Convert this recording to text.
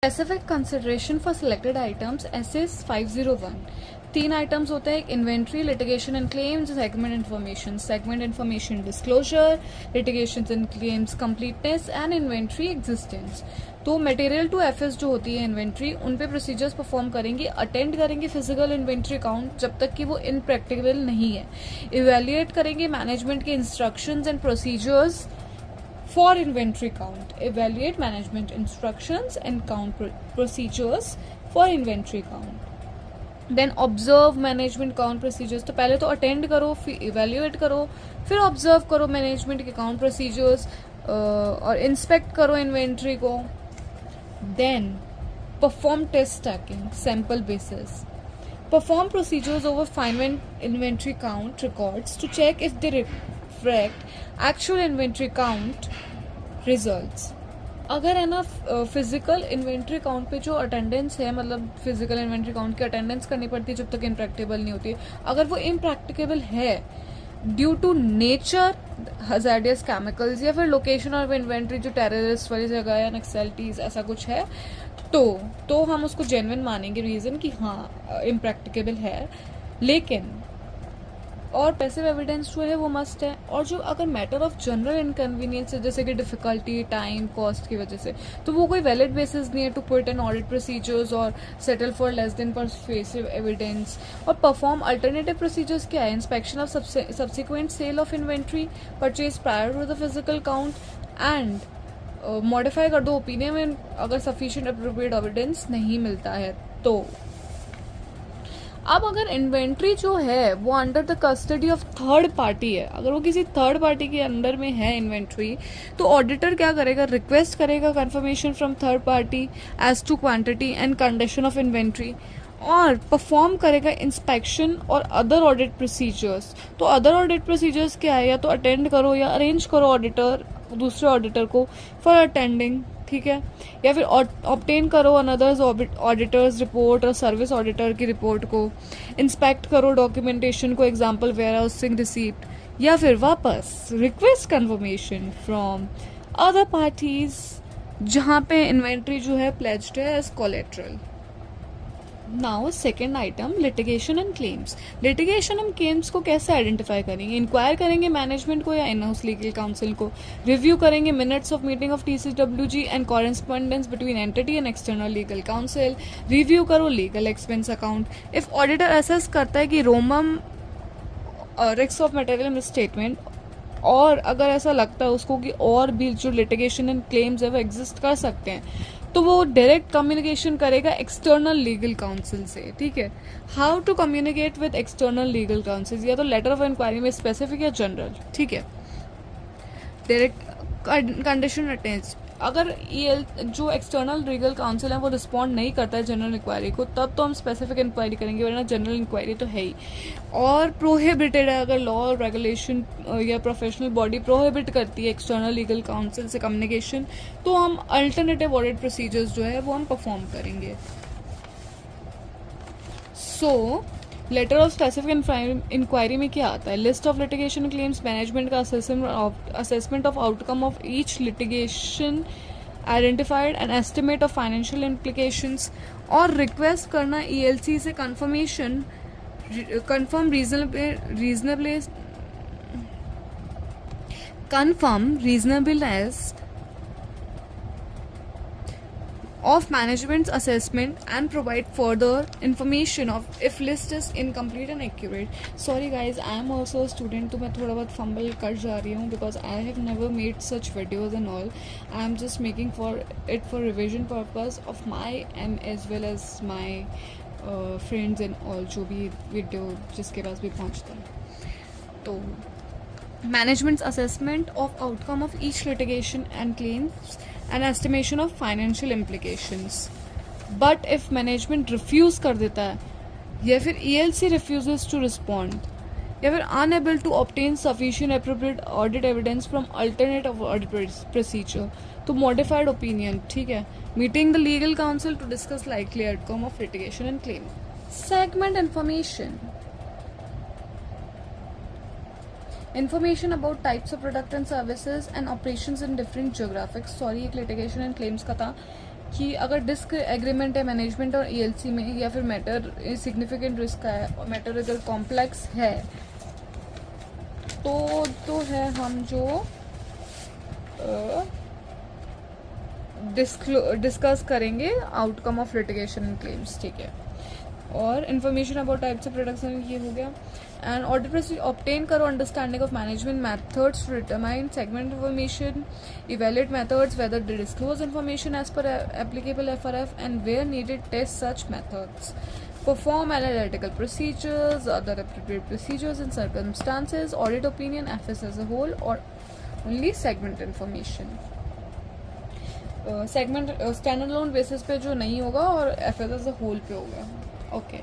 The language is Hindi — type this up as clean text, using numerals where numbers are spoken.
Specific consideration for selected items SS 501। 3 items होते हैं, inventory, litigation and claims, segment information disclosure, litigation and claims completeness and inventory existence. तो मटेरियल टू एफएस जो होती है इन्वेंट्री, उन पे प्रोसीजर्स परफॉर्म करेंगे, अटेंड करेंगे फिजिकल इन्वेंट्री काउंट जब तक कि वो इनप्रैक्टिकल नहीं है, इवेल्युएट करेंगे मैनेजमेंट के instructions and procedures for inventory count, evaluate management instructions and count procedures for inventory count, then observe management count procedures। तो पहले तो attend करो, फिर evaluate करो, फिर observe करो management के count procedures और inspect करो inventory को, then perform test stacking sample basis, perform procedures over final inventory count records to check if they reflect actual inventory count results। अगर है ना फिजिकल इन्वेंट्री काउंट पे जो अटेंडेंस है, मतलब फिजिकल इन्वेंट्री काउंट की अटेंडेंस करनी पड़ती है जब तक इम्प्रैक्टिकल नहीं होती, अगर वो इम्प्रैक्टिकेबल है due to nature, hazardous chemicals, या फिर लोकेशन ऑफ इन्वेंट्री जो टेररिस्ट वाली जगह है, नक्सलिटीज, ऐसा कुछ है, तो हम उसको जेन्युइन मानेंगे रीजन कि हाँ इम्प्रैक्टिकेबल है। लेकिन और पैसिव एविडेंस जो है वो मस्ट है। और जो अगर मैटर ऑफ जनरल इनकन्वीनियंस है, जैसे कि डिफिकल्टी, टाइम, कॉस्ट की वजह से, तो वो कोई वैलिड बेसिस नहीं है to put an audit procedures और settle for less than persuasive evidence. और परफॉर्म अल्टरनेटिव प्रोसीजर्स क्या है, inspection of subsequent sale of inventory, purchase prior to the physical count and modify कर दो ओपिनियन में अगर सफिशिएंट अप्रोप्रिएट एविडेंस नहीं मिलता है तो। अब अगर इन्वेंट्री जो है वो under the custody of third party है, अगर वो किसी थर्ड पार्टी के अंडर में है इन्वेंट्री, तो ऑडिटर क्या करेगा, रिक्वेस्ट करेगा confirmation from third party as to quantity and condition of inventory, और परफॉर्म करेगा इंस्पेक्शन और अदर ऑडिट प्रोसीजर्स। तो अदर ऑडिट प्रोसीजर्स क्या है, या तो अटेंड करो या अरेंज करो ऑडिटर दूसरे ऑडिटर को फॉर अटेंडिंग, ठीक है, या फिर ऑब्टेन करो अनदर्स ऑडिटर्स रिपोर्ट और सर्विस ऑडिटर की रिपोर्ट को, इंस्पेक्ट करो डॉक्यूमेंटेशन को, एग्जांपल वेयर हाउसिंग रिसीप्ट, या फिर वापस request confirmation from other parties जहां पे इन्वेंट्री जो है प्लेज्ड है as collateral. Now second item, litigation and claims. Litigation and claims को कैसे आइडेंटिफाई करेंगे, इंक्वायर करेंगे मैनेजमेंट को या इन हाउस लीगल काउंसिल को, रिव्यू करेंगे minutes of meeting of TCWG and correspondence between entity and external legal counsel, review करो legal expense account. If auditor assess करता है कि ROMM risk of material misstatement, और अगर ऐसा लगता है उसको कि और भी जो लिटिगेशन एंड क्लेम्स है वो एग्जिस्ट कर सकते हैं, तो वो डायरेक्ट कम्युनिकेशन करेगा एक्सटर्नल लीगल काउंसिल से, ठीक है। How to communicate with external legal counsel, या तो लेटर ऑफ इंक्वायरी में स्पेसिफिक या जनरल, ठीक है। डायरेक्ट कंडीशन अटैच, अगर जो एक्सटर्नल लीगल काउंसिल है वो रिस्पॉन्ड नहीं करता है जनरल इंक्वायरी को, तब तो हम स्पेसिफिक इंक्वायरी करेंगे, वरना जनरल इंक्वायरी तो है ही। और प्रोहिबिटेड है, अगर लॉ और रेगुलेशन या प्रोफेशनल बॉडी प्रोहिबिट करती है एक्सटर्नल लीगल काउंसिल से कम्युनिकेशन, तो हम अल्टरनेटिव ऑडिट प्रोसीजर्स जो है वो हम परफॉर्म करेंगे। So letter of specific inquiry में क्या आता है, list of litigation claims, management का assessment of outcome of each litigation identified and estimate of financial implications, और रिक्वेस्ट करना ELC से confirmation, confirm reasonableness of management's assessment and provide further information of if list is incomplete and accurate. Sorry guys, I am also a student, तो मैं थोड़ा बहुत fumble कर जा रही हूँ because I have never made such videos and all. I am just making for revision purpose of my and as well as my friends and all, जो भी वीडियो जिसके पास भी पहुंचता है। तो management's assessment of outcome of each litigation and claims and estimation of financial implications. But if management refuse कर देता है, या फिर ELC रिफ्यूजेस टू रिस्पॉन्ड, या फिर unable to obtain sufficient appropriate audit evidence from alternative audit procedure, तो मॉडिफाइड ओपिनियन, ठीक है, meeting the legal counsel to discuss likely outcome of litigation and claim. Segment information about types of product and services and operations in different geographics। Sorry, एक लिटिगेशन एंड क्लेम्स का था, कि अगर डिस्क एग्रीमेंट है मैनेजमेंट और ईएलसी में, या फिर मैटर सिग्निफिकेंट रिस्क का है और मैटर अगर कॉम्प्लेक्स है तो है हम जो डिस्कस करेंगे outcome of litigation and claims, ठीक है। और information about types of production ये हो गया। एंड ऑर्डर प्रोसीजर ऑब्टेन करो understanding of management methods to determine segment information, evaluate methods whether they disclose information as per applicable FRF and where needed test such methods, perform analytical procedures, other appropriate procedures in circumstances, audit opinion, FS as a whole, or only segment information. Segment standalone basis पे जो नहीं होगा और F S as a whole पे होगा, ओके।